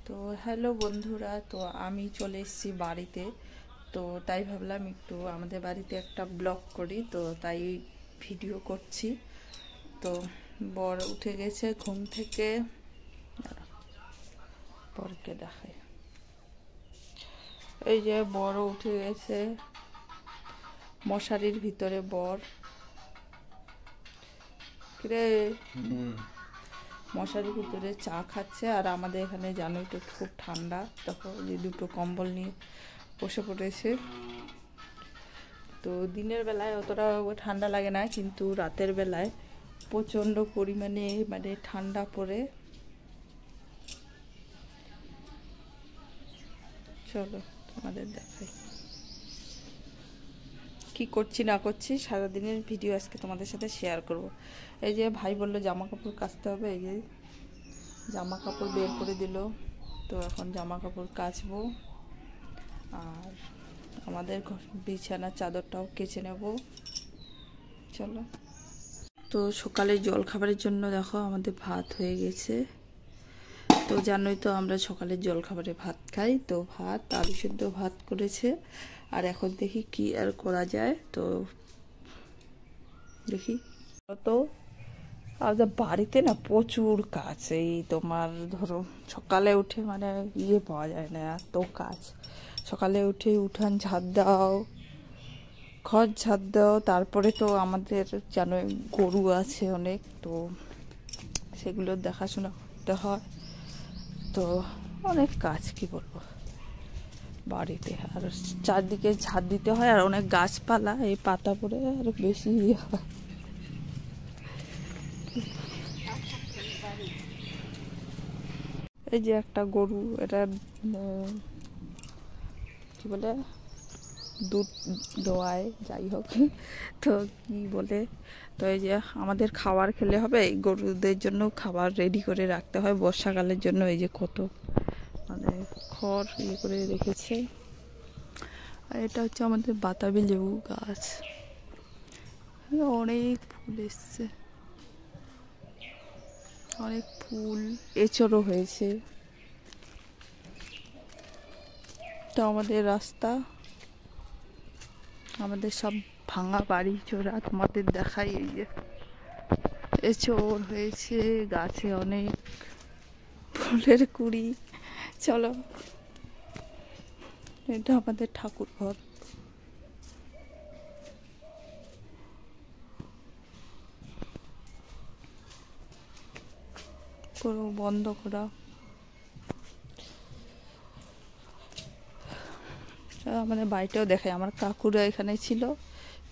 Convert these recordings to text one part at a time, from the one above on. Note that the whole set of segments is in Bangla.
তো হ্যালো বন্ধুরা, তো আমি চলে এসেছি বাড়িতে। তো তাই ভাবলাম একটু আমাদের বাড়িতে একটা ব্লগ করি, তো তাই ভিডিও করছি। তো বর উঠে গেছে ঘুম থেকে, বরকে দেখাই। এই যে বড় উঠে গেছে, মশারির ভিতরে বর। কিরে, মশারির ভিতরে চা খাচ্ছে। আর আমাদের এখানে জানোই তো খুব ঠান্ডা, তখন যে দুটো কম্বল নিয়ে বসে পড়েছে। তো দিনের বেলায় অতটা ঠান্ডা লাগে না, কিন্তু রাতের বেলায় প্রচণ্ড পরিমাণে ঠান্ডা পড়ে। চলো তোমাদের দেখাই কি করছি না করছি, সারাদিনের ভিডিও আজকে তোমাদের সাথে শেয়ার করব। এই যে ভাই বললো জামা কাপড় কাচতে হবে, এই যে জামা কাপড় বের করে দিল। তো এখন জামা কাপড় কাচবো, আর আমাদের বিছানার চাদরটাও কেচে নেব। চলো। তো সকালে জল খাবারের জন্য দেখো আমাদের ভাত হয়ে গেছে। তো জানোই তো আমরা সকালের জল খাবারে ভাত খাই। তো ভাত, আলু সেদ্ধ ভাত করেছে। আর এখন দেখি কি আর করা যায়। তো দেখি। তো আমাদের বাড়িতে না প্রচুর কাজ। এই তোমার ধরো সকালে উঠে পাওয়া যায় না, এত কাজ। সকালে উঠে উঠান ঝাড় দাও, ঘর ঝাড় দাও, তারপরে তো আমাদের জানো গরু আছে অনেক, তো সেগুলোর দেখাশোনা করতে হয়। তো অনেক কাজ, কি বলবো, বাড়িতে। আর চারদিকে ঝাড় দিতে হয়, আর অনেক গাছপালা, এই পাতা পড়ে আরো বেশি হয়। এই যে একটা গরু, এটা কি বলে, দুধ দোয়ায়, যাই হোক। তো কি বলে, তো এই যে আমাদের খাবার খেলে হবে, এই গরুদের জন্য খাবার রেডি করে রাখতে হয় বর্ষাকালের জন্য। এই যে কত খড় ইয়ে করে রেখেছে। আর এটা হচ্ছে আমাদের বাতাবি লেবু গাছ, অনেক ফুল এসছে, অনেক ফুল, এঁচড়ও হয়েছে। তো আমাদের রাস্তা, আমাদের সব ভাঙা বাড়ি চোরা তোমাদের দেখাই। এই যে এঁচড় হয়েছে গাছে, অনেক ফুলের কুড়ি। চলো, এটা আমাদের ঠাকুর ঘর, পুরো বন্ধ করা। আমাদের বাড়িটাও দেখায়। আমার কাকুরা এখানে ছিল,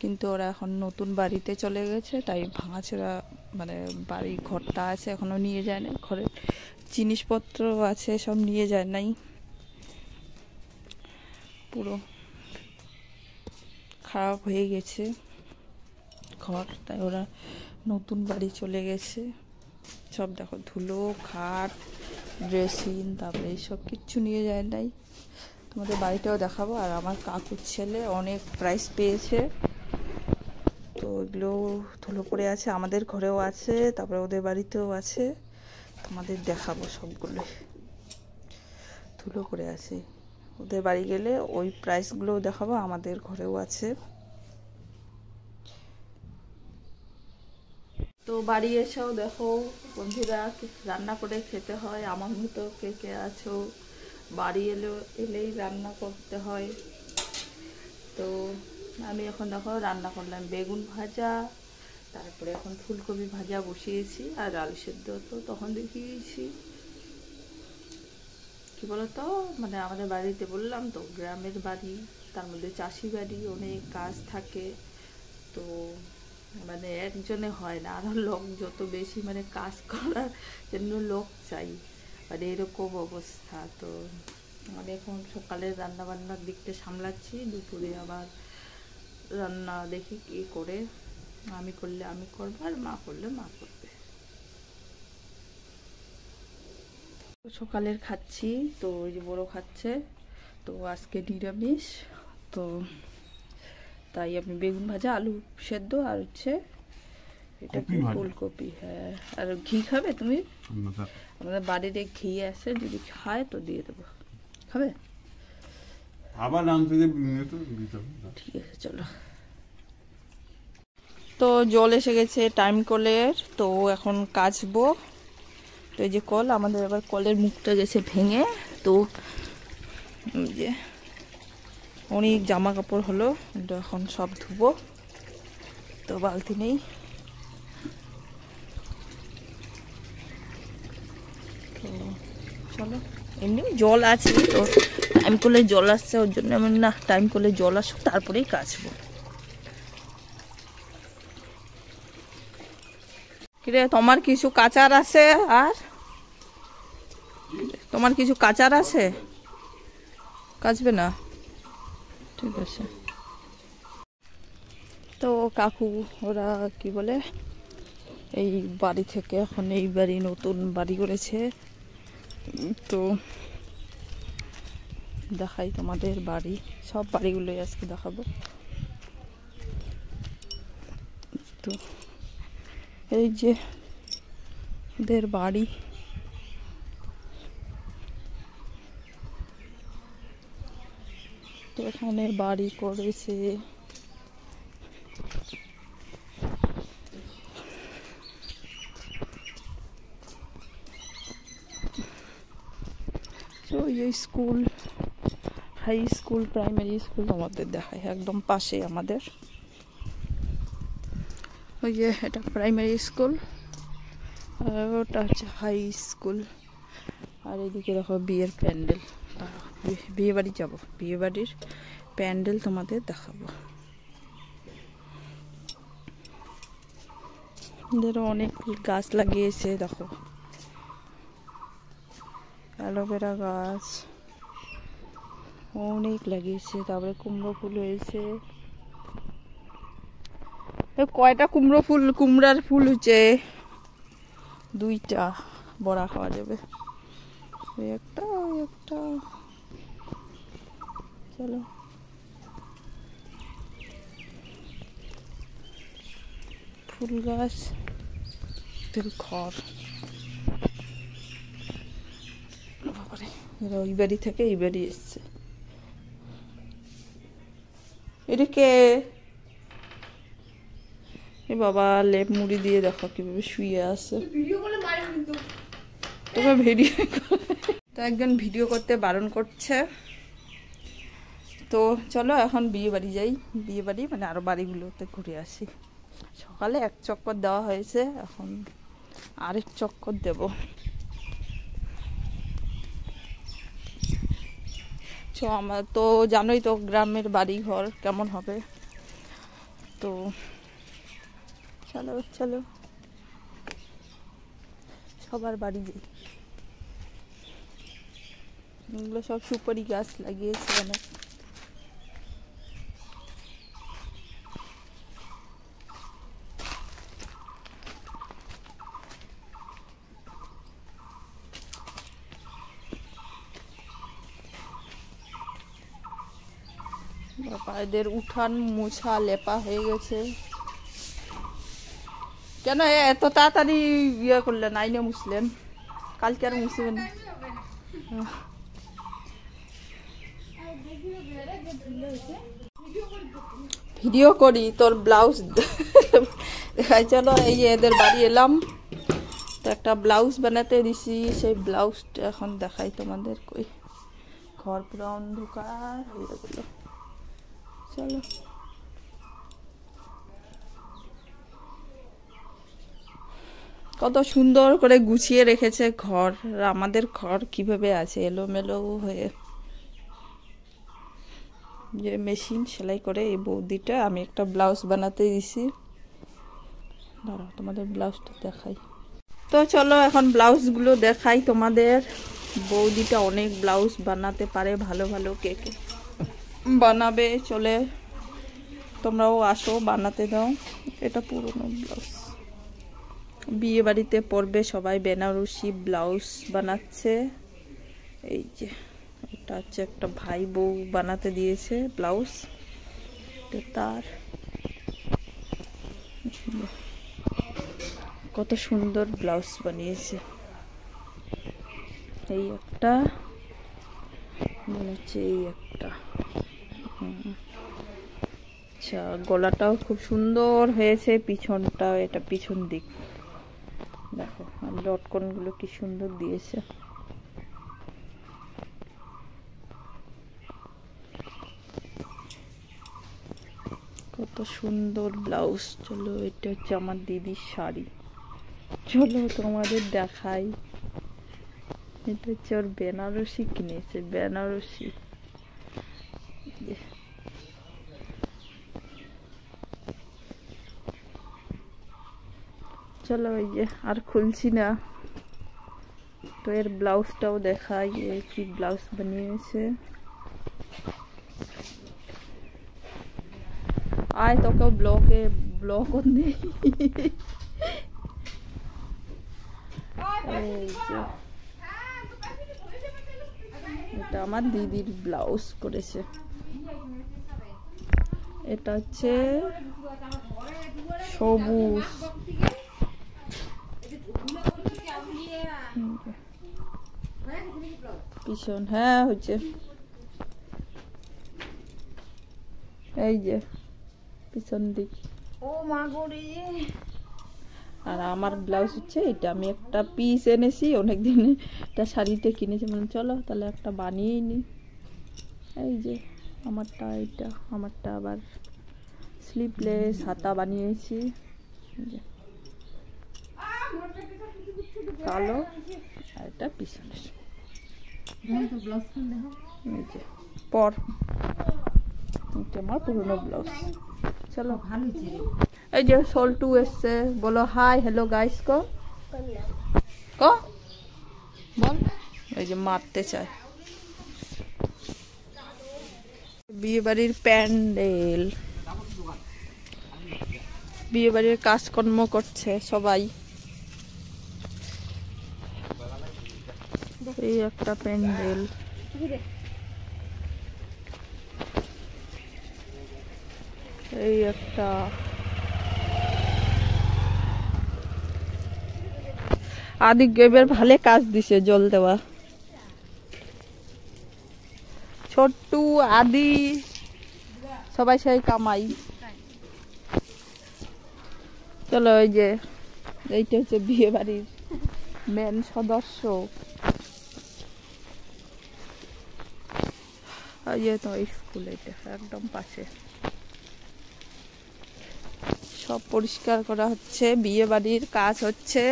কিন্তু ওরা এখন নতুন বাড়িতে চলে গেছে, তাই ভাঙাচোরা বাড়ি ঘরটা আছে, এখনো নিয়ে যায় না। ঘরের জিনিসপত্র আছে, সব নিয়ে যায় নাই, পুরো খারাপ হয়ে গেছে ঘর, তাই ওরা নতুন বাড়ি চলে গেছে। সব দেখো ধুলো, খাট, ড্রেসিং, তারপরে এইসব কিচ্ছু নিয়ে যায় নাই। তোমাদের বাড়িটাও দেখাবো। আর আমার কাকুর ছেলে অনেক প্রাইজ পেয়েছে, তো এগুলো ধুলো পড়ে আছে, আমাদের ঘরেও আছে, তারপরে ওদের বাড়িতেও আছে। তোমাদের দেখাবো সবগুলো, ধুলো পড়ে আছে। ওদের বাড়ি গেলে ওই প্রাইসগুলোও দেখাবো, আমাদের ঘরেও আছে। তো বাড়ি এসেও দেখো বন্ধুরা, রান্না করে খেতে হয়। আমার মতো কে কে আছো, বাড়ি এলেই রান্না করতে হয়। তো আমি এখন দেখো রান্না করলাম বেগুন ভাজা, তারপরে এখন ফুলকপি ভাজা বসিয়েছি, আর আলু সেদ্ধ তো তখন দেখিয়েছি। কি বলতো, আমাদের বাড়িতে বললাম তো গ্রামের বাড়ি, তার মধ্যে চাষি বাড়ি, অনেক কাজ থাকে। তো একজনে হয় না, আরো লোক যত বেশি কাজ করার জন্য লোক চাই, এরকম অবস্থা। তো এখন সকালে রান্না বান্নার দিকটা সামলাচ্ছি, দুপুরে আবার রান্না দেখি কি করে, আমি করলে আমি করবো, আর মা করলে মা করবে। সকালের খাচ্ছি, তো ওই যে বড় খাচ্ছে, তো আজকে নিরামিষ। তো তাই আমি বেগুন ভাজা, আলু সেদ্ধ, আর হচ্ছে এটা কি ফুলকপি? হ্যাঁ। আর ঘি খাবে তুমি? আমাদের বাড়িতে ঘি আছে, যদি খায় তো দিয়ে দেবো। খাবে? আবার ঠিক আছে, চলো। তো জল এসে গেছে টাইম কলের, তো এখন কাচবো। তো এই যে কল, আমাদের আবার কলের মুখটা গেছে ভেঙে, তো যে অনেক জামা কাপড় হলো, এখন সব ধুবো, তো বালতি নেই। তো চলো, এমনি জল আছে, তো টাইম করলে জল আসছে, ওর জন্য আমি না টাইম করলে জল আসুক তারপরেই কাচবো। কিরে, তোমার কিছু কাচার আছে? আর তোমার কিছু কাচার আছে? কাচবে না? ঠিক আছে। তো কাকু ওরা কি বলে, এই বাড়ি থেকে এখন এই বাড়ি নতুন বাড়ি করেছে, তো দেখাই তোমাদের বাড়ি, সব বাড়িগুলোই আজকে দেখাবো। তো এই যে ওদের বাড়ি, তো এখানে বাড়ি করেছে। তো এই school, high school, primary school আমাদের দেখায়, একদম পাশে আমাদের। ওই যে এটা প্রাইমারি স্কুল, আর ওটা হচ্ছে হাই স্কুল। আর এদিকে দেখো বিয়ের প্যান্ডেল, বিয়ে বাড়ি যাবো, বিয়ে বাড়ির প্যান্ডেল তোমাদের দেখাবো। এদেরও অনেক গাছ লাগিয়েছে, দেখো অ্যালোভেরা গাছ অনেক লাগিয়েছে, তারপরে কুমড়ো ফুল হয়েছে। কয়টা কুমড়ো ফুল, কুমড়ার ফুল হচ্ছে 2টা, বড়া খাওয়া যাবে। একটা একটা, চলো। ফুল গাছ, খড়, বাবারে, এরা ওই বাড়ি থেকে এই বাড়ি এসছে। এদিকে এ বাবা, লেপ মুড়ি দিয়ে দেখো কিভাবে শুয়ে আছে। তোমার ভিডিও তো একজন ভিডিও করতে বারণ করছে। তো চলো এখন বিয়ে বাড়ি যাই, বিয়ে বাড়ি মানে আরো বাড়িগুলোতে ঘুরে আসি। সকালে এক চক্কর দেওয়া হয়েছে, এখন আরেক চক্কর দেব। আমার তো জানোই তো গ্রামের বাড়ি ঘর কেমন হবে, তো চলো চলো সবার বাড়ি যাই। এগুলো সব সুপারি গাছ লাগিয়েছে অনেক। বাবা, এদের উঠান মোছা লেপা হয়ে গেছে। কেন এত তাড়াতাড়ি ইয়ে করলেন, আইনে মুছলেন? কালকে আর মুছবেন? ভিডিও করি, তোর ব্লাউজ দেখাই। চলো, এই যে এদের বাড়ি এলাম, তো একটা ব্লাউজ বানাতে দিছি, সেই ব্লাউজটা এখন দেখাই তোমাদের। কই, ঘর পুরো অন্ধকার হয়ে গেল। চলো, কত সুন্দর করে গুছিয়ে রেখেছে ঘর। আমাদের ঘর কিভাবে আছে এলোমেলো হয়ে। যে মেশিন সেলাই করে এই বৌদিটা, আমি একটা ব্লাউজ বানাতে দিছি, দাঁড়াও তোমাদের ব্লাউজটা দেখাই। তো চলো এখন ব্লাউজগুলো দেখাই তোমাদের। বৌদিটা অনেক ব্লাউজ বানাতে পারে, ভালো ভালো। কে কে বানাবে চলে তোমরাও আসো, বানাতে দাও। এটা পুরনো ব্লাউজ, বিয়ে বাড়িতে পরবে সবাই, বেনারসি ব্লাউজ বানাচ্ছে। এই যে এটা হচ্ছে একটা ভাই বউ বানাতে দিয়েছে ব্লাউজ, তার কত সুন্দর ব্লাউজ বানিয়েছে। এই একটা মনে হচ্ছে এই একটা। আচ্ছা, গলাটাও খুব সুন্দর হয়েছে, পিছনটাও, এটা পিছন দিক দেখো, আর লটকন গুলো কি সুন্দর দিয়েছে। কত সুন্দর ব্লাউজ। চলো, এটা হচ্ছে আমার দিদির শাড়ি, চলো তোমাদের দেখাই। এটা হচ্ছে ওর বেনারসি কিনেছে, বেনারসি। চলো, ওই যে আর খুলছি না, তো এর ব্লাউজটাও দেখাই, কি ব্লাউজ বানিয়েছে। আয় তোকেও ব্লগ নেই। এটা আমার দিদির ব্লাউজ করেছে। এটা হচ্ছে সবুজ, পিছন, হ্যাঁ হচ্ছে এই যে পিছন দিক। ও মা গরি। আর আমার ব্লাউজ হচ্ছে এটা, আমি একটা পিস এনেছি অনেকদিন, এটা শাড়িতে কিনেছি, মানে চলো তাহলে একটা বানিয়েই নি। এই যে আমারটা, এটা আমারটা আবার স্লিভলেস হাতা বানিয়েছি, কালো, আর এটা পিছনের। এই যে পর, এটা আমার পুরনো ব্লাউজ। চলো, এই যে সল্টু এসছে, বলো হাই হ্যালো গাইস কো বল। এই যে মারতে চায়। বিয়ে বাড়ির প্যান্ডেল, বিয়ে বাড়ির কাজকর্ম করছে সবাই। এই একটা প্যান্ডেল, এই একটা, আদি এবার ভালো কাজ দিছে, জল দেওয়া। ছোট্টু আদি সবাই সেই কামাই। চলো, ওই যে এইটা হচ্ছে বিয়ে বাড়ির মেন সদস্য। ইয়ে তো স্কুল, এটা একদম পাশে। সব পরিষ্কার করা হচ্ছে, বিয়ে বাড়ির কাজ হচ্ছে।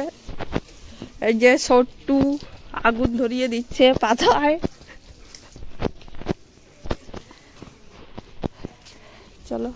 এই যে ছোট্টু আগুন ধরিয়ে দিচ্ছে পাতায়। চলো।